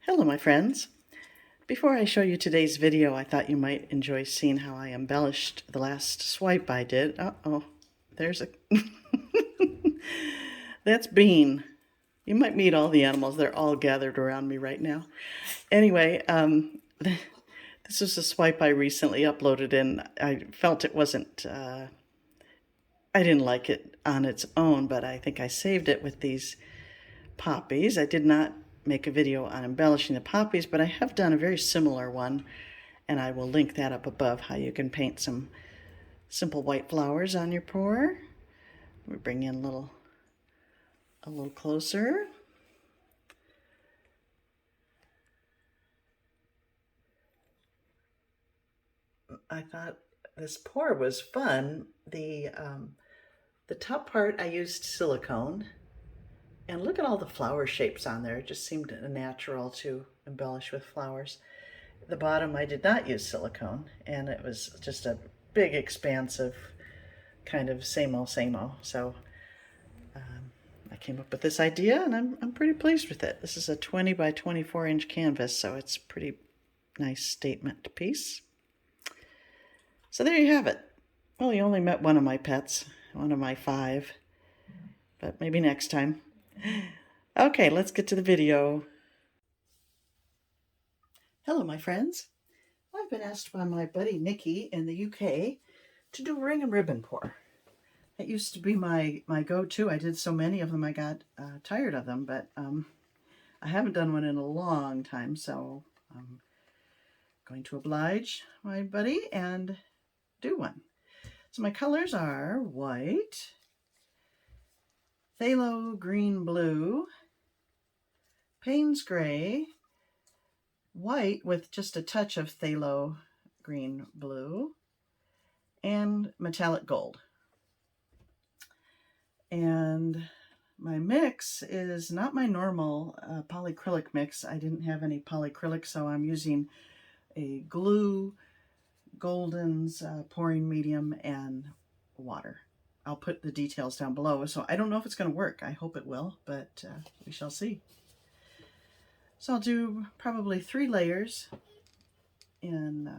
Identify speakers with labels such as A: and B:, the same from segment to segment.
A: Hello, my friends. Before I show you today's video, I thought you might enjoy seeing how I embellished the last swipe I did. Uh-oh, there's a... That's Bean. You might meet all the animals. They're all gathered around me right now. Anyway, this is a swipe I recently uploaded, and I felt it wasn't... I didn't like it on its own, but I think I saved it with these poppies. I did not make a video on embellishing the poppies, but I have done a very similar one, and I will link that up above, how you can paint some simple white flowers on your pour. We bring in a little closer. I thought this pour was fun. The top part I used silicone, and look at all the flower shapes on there. It just seemed natural to embellish with flowers. The bottom I did not use silicone, and it was just a big expansive kind of same old. So I came up with this idea, and I'm pretty pleased with it. This is a 20 by 24 inch canvas, so it's a pretty nice statement piece. So there you have it. Well, you only met one of my pets, one of my 5, but maybe next time. Okay, let's get to the video. Hello, my friends. I've been asked by my buddy Nikki in the UK to do a ring and ribbon pour. It used to be my go-to. I did so many of them I got tired of them, but I haven't done one in a long time, so I'm going to oblige my buddy and do one. So my colors are white, phthalo green blue, Payne's gray, white with just a touch of phthalo green blue, and metallic gold. And my mix is not my normal polyacrylic mix. I didn't have any polyacrylic, so I'm using a glue, Golden's pouring medium, and water. I'll put the details down below. So I don't know if it's going to work. I hope it will, but we shall see. So I'll do probably 3 layers in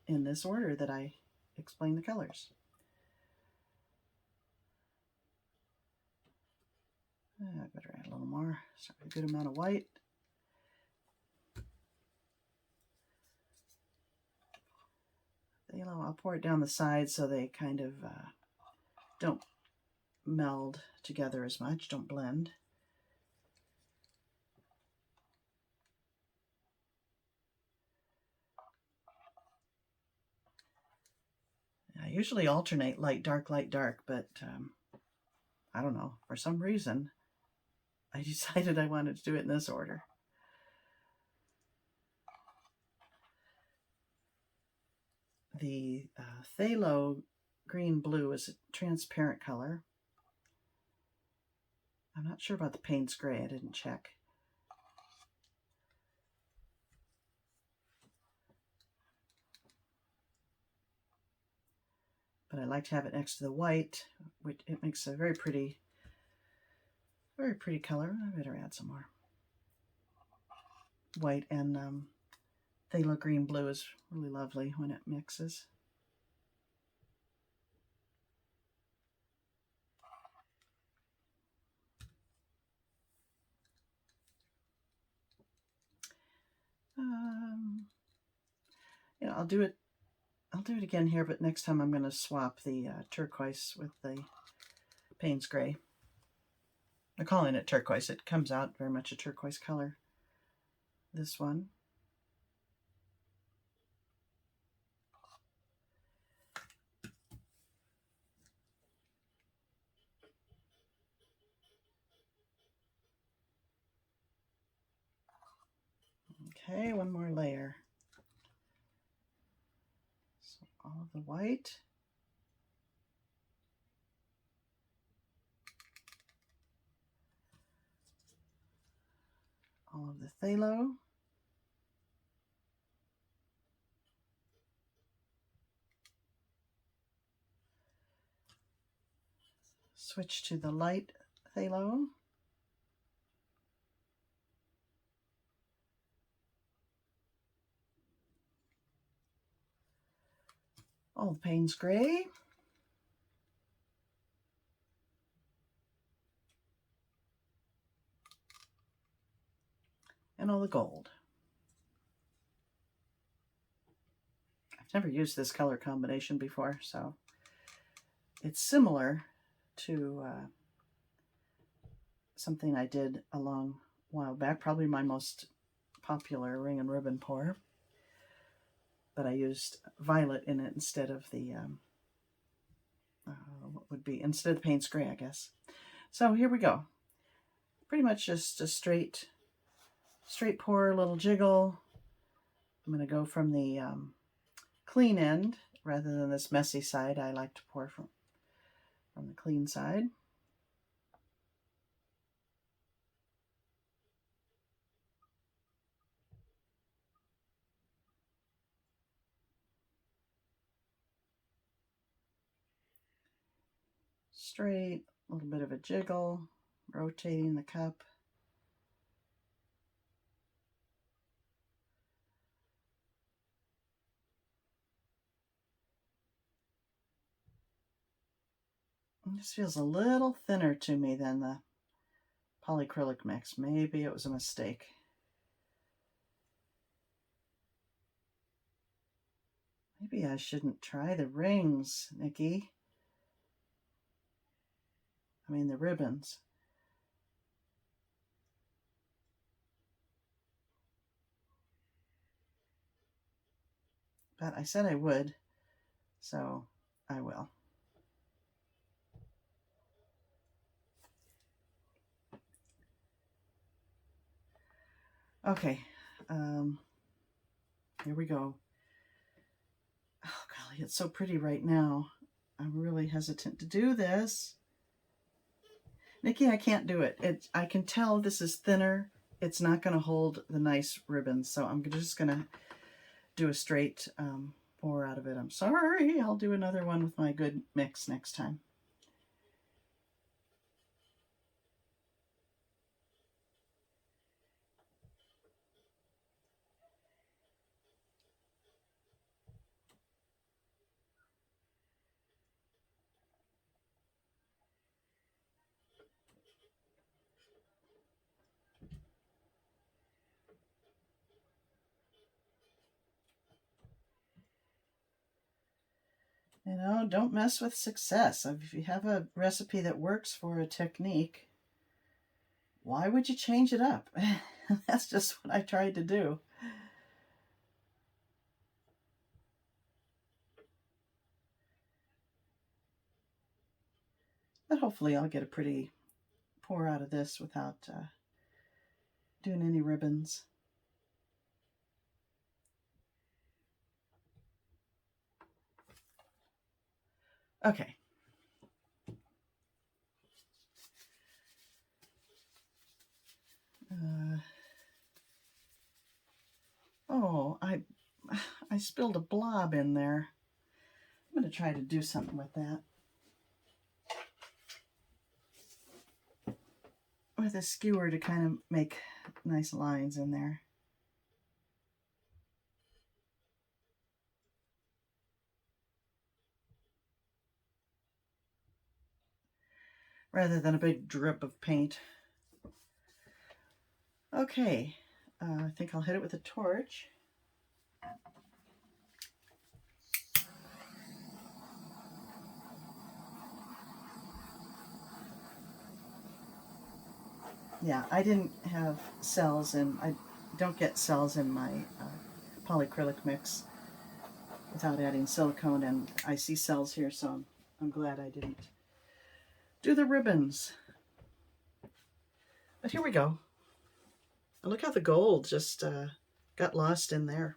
A: this order that I explain the colors. I better add a little more. Start with a good amount of white. I'll pour it down the sides so they kind of don't meld together as much, don't blend. I usually alternate light, dark, but I don't know, for some reason I decided I wanted to do it in this order. The phthalo green blue is a transparent color. I'm not sure about the Payne's gray, I didn't check. But I like to have it next to the white, which it makes a very pretty color. I better add some more. White and phthalo green blue is really lovely when it mixes. You know, I'll do it again here, but next time I'm going to swap the turquoise with the Payne's gray. I'm calling it turquoise. It comes out very much a turquoise color. This one. Okay, one more layer. So all of the white. All of the phthalo. Switch to the light phthalo. all the Payne's gray. And all the gold. I've never used this color combination before, so it's similar to something I did a long while back, probably my most popular ring and ribbon pour, but I used violet in it instead of the what would be instead of Payne's gray, I guess. So here we go. Pretty much just a straight pour, a little jiggle. I'm going to go from the clean end rather than this messy side. I like to pour from the clean side. Straight, a little bit of a jiggle, rotating the cup. This feels a little thinner to me than the polyacrylic mix. Maybe it was a mistake. Maybe I shouldn't try the rings, Nikki. I mean the ribbons. But I said I would, so I will. Okay, here we go. Oh golly, it's so pretty right now. I'm really hesitant to do this. Nikki, I can't do it. I can tell this is thinner. It's not going to hold the nice ribbons, so I'm just going to do a straight pour out of it. I'm sorry. I'll do another one with my good mix next time. You know, don't mess with success. If you have a recipe that works for a technique, why would you change it up? That's just what I tried to do. But hopefully I'll get a pretty pour out of this without doing any ribbons. Okay. Oh, I spilled a blob in there. I'm going to try to do something with that. With a skewer to kind of make nice lines in there. Rather than a big drip of paint. Okay, I think I'll hit it with a torch. Yeah, I didn't have cells, and I don't get cells in my polyacrylic mix without adding silicone, and I see cells here, so I'm glad I didn't do the ribbons. But here we go. Look how the gold just got lost in there.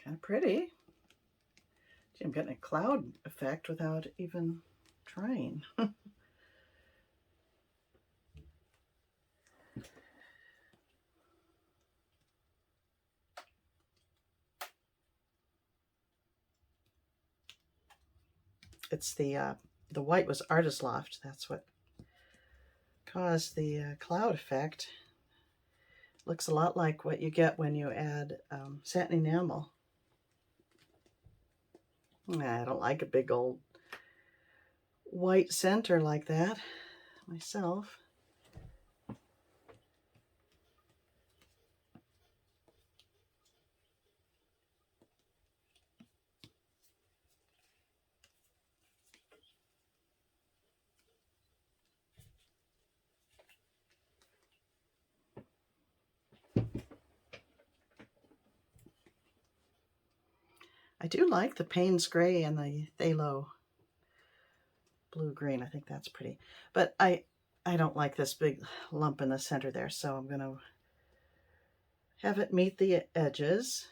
A: Kind of pretty. Gee, I'm getting a cloud effect without even trying. It's the white was Artist Loft. That's what caused the cloud effect. Looks a lot like what you get when you add satin enamel. I don't like a big old white center like that myself. I do like the Payne's gray and the Phthalo blue green. I think that's pretty. But I don't like this big lump in the center there, so I'm going to have it meet the edges.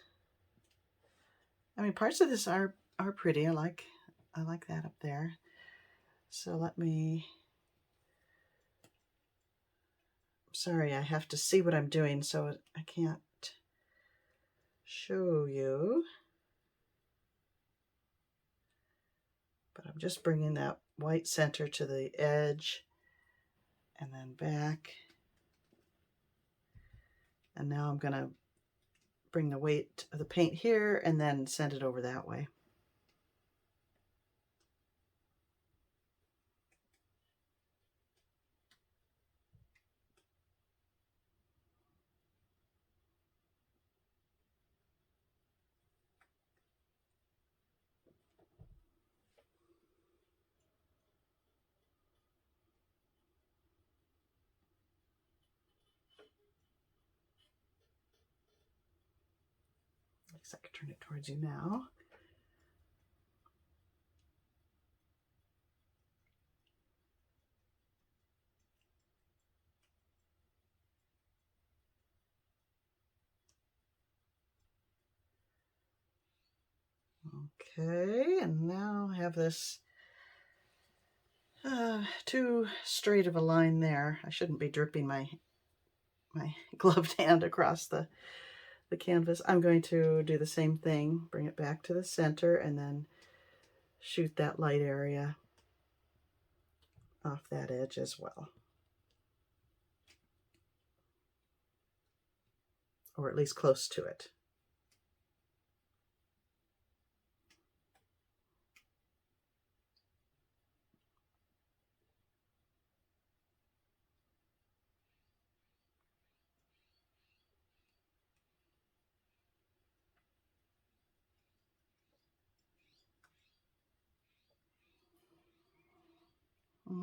A: I mean, parts of this are pretty. I like that up there. So let me... Sorry, I have to see what I'm doing, so I can't show you. But I'm just bringing that white center to the edge and then back. And now I'm going to bring the weight of the paint here and then send it over that way. I can turn it towards you now. Okay, and now I have this too straight of a line there. I shouldn't be dripping my gloved hand across the canvas. I'm going to do the same thing, bring it back to the center, and then shoot that light area off that edge as well. Or at least close to it.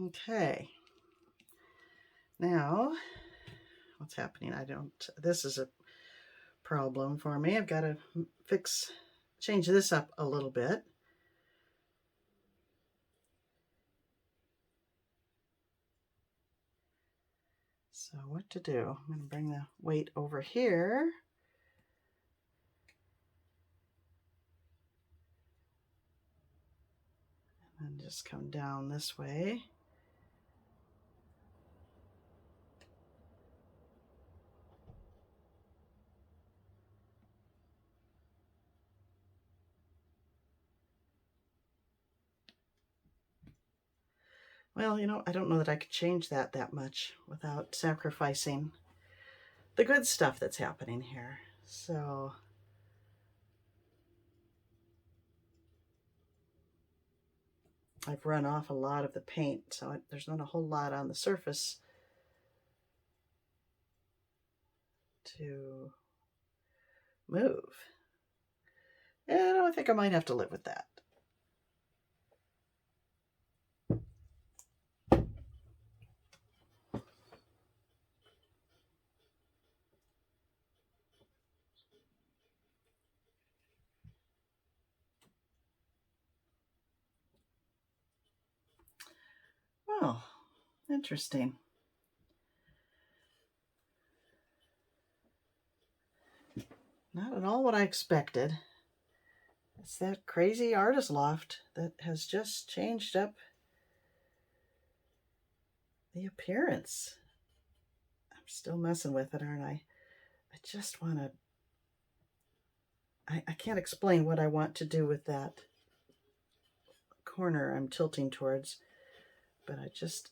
A: Okay. Now, what's happening? This is a problem for me. I've got to change this up a little bit. So what to do? I'm going to bring the weight over here. And just come down this way. Well, you know, I don't know that I could change that much without sacrificing the good stuff that's happening here. So I've run off a lot of the paint, so there's not a whole lot on the surface to move. And I think I might have to live with that. Well, interesting. Not at all what I expected. It's that crazy artist loft that has just changed up the appearance. I'm still messing with it, aren't I? I just want to... I can't explain what I want to do with that corner I'm tilting towards, but I just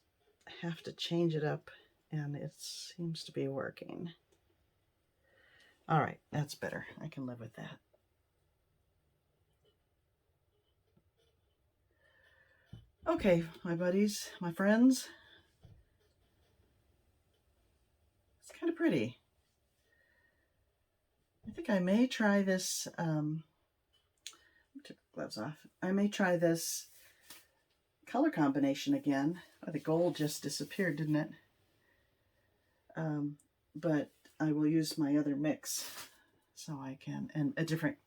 A: have to change it up, and it seems to be working. All right, that's better. I can live with that. Okay, my buddies, my friends. It's kind of pretty. I think I may try this, took the gloves off. I may try this color combination again. Oh, the gold just disappeared, didn't it? But I will use my other mix so I can, and a different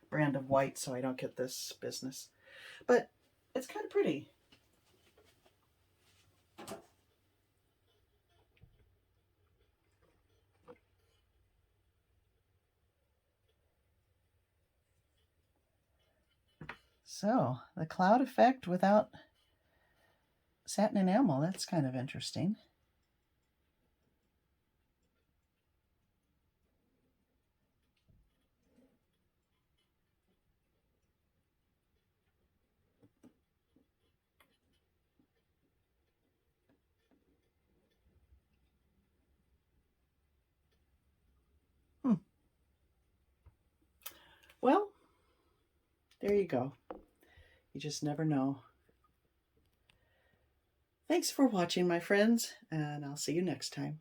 A: brand of white so I don't get this business. But it's kind of pretty. So, the cloud effect without satin enamel, that's kind of interesting. Well, there you go. You just never know. Thanks for watching, my friends, and I'll see you next time.